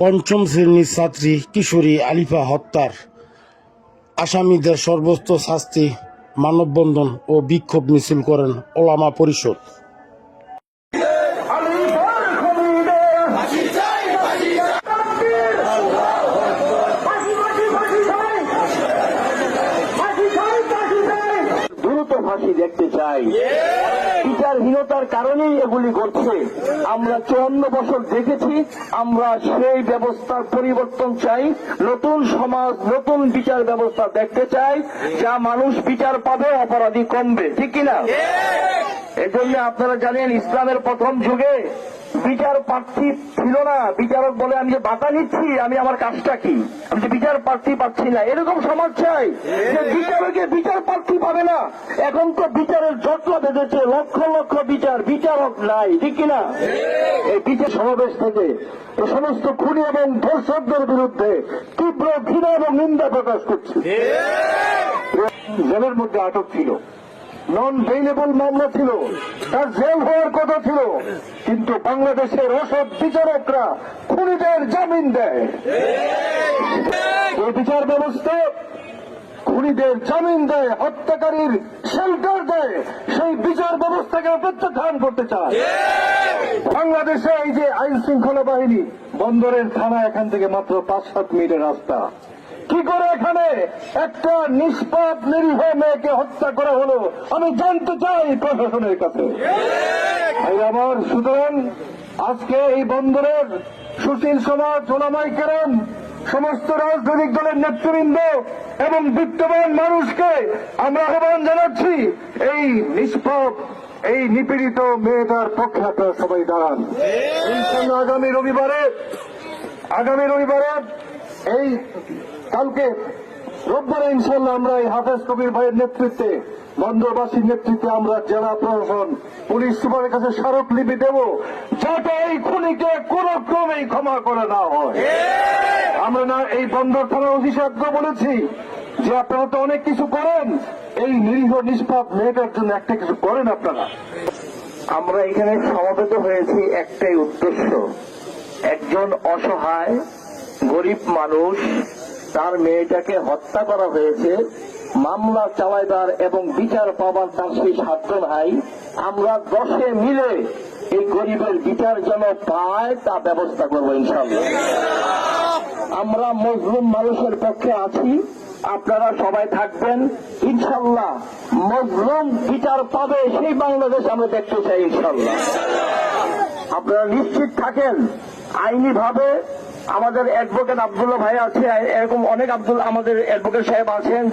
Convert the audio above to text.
পঞ্চম শ্রেণীর ছাত্রী কিশোরী আলিফা হত্যার আসামিদের সর্বোচ্চ শাস্তি মানববন্ধন ও বিক্ষোভ মিছিল করেন ওলামা পরিষদ। দ্রুত ফাঁসি দেখতে চাই। বিচারহীনতার কারণেই এগুলি ঘটছে। আমরা 54 বছর দেখেছি। আমরা সেই ব্যবস্থার পরিবর্তন চাই। নতুন সমাজ, নতুন বিচার ব্যবস্থা দেখতে চাই, যা মানুষ বিচার পাবে, অপরাধী কমবে। ঠিক কিনা? এজন্য আপনারা জানেন, ইসলামের প্রথম যুগে বিচার প্রার্থী ছিল না। বিচারক বলে, আমি যে বাতা নিচ্ছি, আমি আমার কাজটা কি, আমি যে বিচার প্রার্থী পাচ্ছি না। এরকম সমাজ চাই যে বিচারকে বিচার প্রার্থী পাবে না। এখন তো বিচারের জটলা বেঁধেছে, লক্ষ লক্ষ বিচারক নাই। ঠিক কিনা? এই বিচার সমাবেশ থেকে এই সমস্ত খুনি এবং ধর্ষকদের বিরুদ্ধে তীব্র ঘৃণা এবং নিন্দা প্রকাশ করছে। জেলের মধ্যে আটক ছিল, নন বেইলেবল মামলা ছিল, তার জেল হওয়ার কথা ছিল, কিন্তু বাংলাদেশের অসৎ বিচারকরা খুনিদের জামিন দেয়। এই বিচার ব্যবস্থা খুনিদের জামিন দেয়, হত্যাকারীর শেল্টার দেয়। সেই বিচার ব্যবস্থাকে প্রত্যাখ্যান করতে চায় বাংলাদেশে। এই যে আইন শৃঙ্খলা বাহিনী, বন্দরের থানা এখান থেকে মাত্র 5-7 মিনিটের রাস্তা। কি করে এখানে একটা নিষ্পাপ নিরীহ মেয়েকে হত্যা করা হলো, আমি জানতে চাই প্রশাসনের কাছে। আমার সুতরাং আজকে এই বন্দরের সুশীল সমাজ, ওলামায়ে কেরাম, সমস্ত রাজনৈতিক দলের নেতৃবৃন্দ এবং বিত্তবান মানুষকে আমরা আহ্বান জানাচ্ছি, এই নিষ্পাপ, এই নিপীড়িত মেয়েটার পক্ষে আপনারা সবাই দাঁড়ান। ইনশাআল্লাহ আগামী রবিবারে এই কালকে রোববারে ইনশাআল্লাহ আমরা এই হাফেজ কবির ভাইয়ের নেতৃত্বে, বন্দরবাসীর নেতৃত্বে আমরা জেলা প্রশাসন, পুলিশ সুপারের কাছে স্মারকলিপি দেব, যাতে এই খুনিকে কোন ক্রমেই ক্ষমা করে না হয়। আমরা না এই বন্দর থানার ওসি সাহেবকে বলেছি যে আপনারা তো অনেক কিছু করেন, এই নিরীহ নিষ্পাপ মেয়েটার জন্য একটা কিছু করেন আপনারা। আমরা এখানে সমবেত হয়েছি একটাই উদ্দেশ্য, একজন অসহায় গরিব মানুষ, তার মেয়েটাকে হত্যা করা হয়েছে, মামলা চালাইবার এবং বিচার পাবার তার সেই সাধ্য নাই। আমরা 10 মিলে এই গরিবের বিচার যেন পায় তা ব্যবস্থা করবো ইনশাআল্লাহ। আমরা মজলুম মানুষের পক্ষে আছি, আপনারা সবাই থাকবেন ইনশাআল্লাহ। মজলুম বিচার পাবে, সেই বাংলাদেশ আমরা দেখতে চাই ইনশাআল্লাহ। আপনারা নিশ্চিত থাকেন, আইনি ভাবে আমাদের অ্যাডভোকেট আব্দুল্লাহ ভাই আছে, এরকম অনেক আমাদের অ্যাডভোকেট সাহেব আছেন।